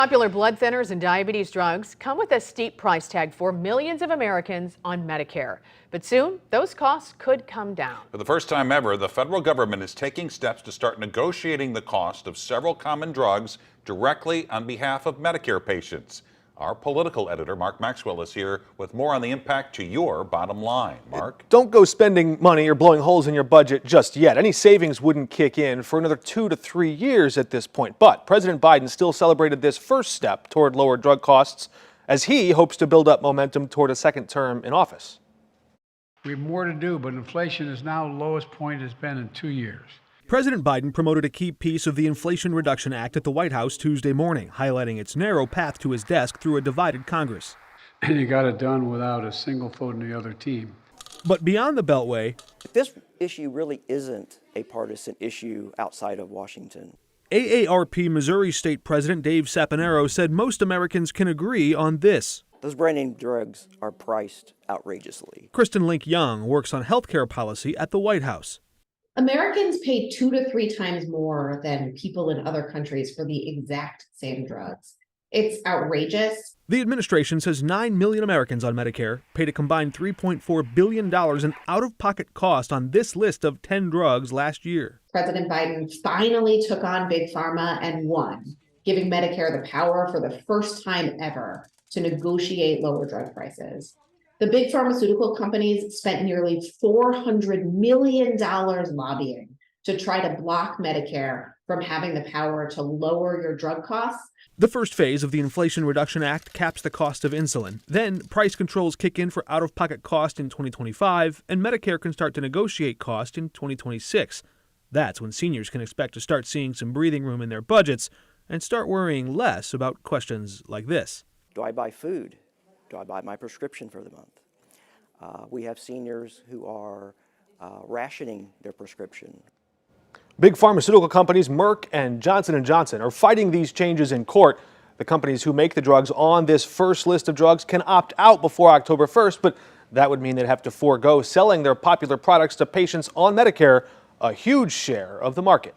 Popular blood thinners and diabetes drugs come with a steep price tag for millions of Americans on Medicare. But soon, those costs could come down. For the first time ever, the federal government is taking steps to start negotiating the cost of several common drugs directly on behalf of Medicare patients. Our political editor, Mark Maxwell, is here with more on the impact to your bottom line. Mark? Don't go spending money or blowing holes in your budget just yet. Any savings wouldn't kick in for another 2 to 3 years at this point. But President Biden still celebrated this first step toward lower drug costs as he hopes to build up momentum toward a second term in office. We have more to do, but inflation is now the lowest point it's been in 2 years. President Biden promoted a key piece of the Inflation Reduction Act at the White House Tuesday morning, highlighting its narrow path to his desk through a divided Congress. And he got it done without a single vote in the other team. But beyond the Beltway, this issue really isn't a partisan issue outside of Washington. AARP Missouri State President Dave Saponaro said most Americans can agree on this. Those brand name drugs are priced outrageously. Kristen Link-Young works on healthcare policy at the White House. Americans pay 2 to 3 times more than people in other countries for the exact same drugs. It's outrageous. The administration says 9 million Americans on Medicare paid a combined $3.4 billion in out-of-pocket cost on this list of 10 drugs last year. President Biden finally took on Big Pharma and won, giving Medicare the power for the first time ever to negotiate lower drug prices. The big pharmaceutical companies spent nearly $400 million lobbying to try to block Medicare from having the power to lower your drug costs. The first phase of the Inflation Reduction Act caps the cost of insulin. Then price controls kick in for out-of-pocket cost in 2025, and Medicare can start to negotiate cost in 2026. That's when seniors can expect to start seeing some breathing room in their budgets and start worrying less about questions like this. Do I buy food? Do I buy my prescription for the month? We have seniors who are rationing their prescription. Big pharmaceutical companies Merck and Johnson & Johnson are fighting these changes in court. The companies who make the drugs on this first list of drugs can opt out before October 1st, but that would mean they'd have to forego selling their popular products to patients on Medicare, a huge share of the market.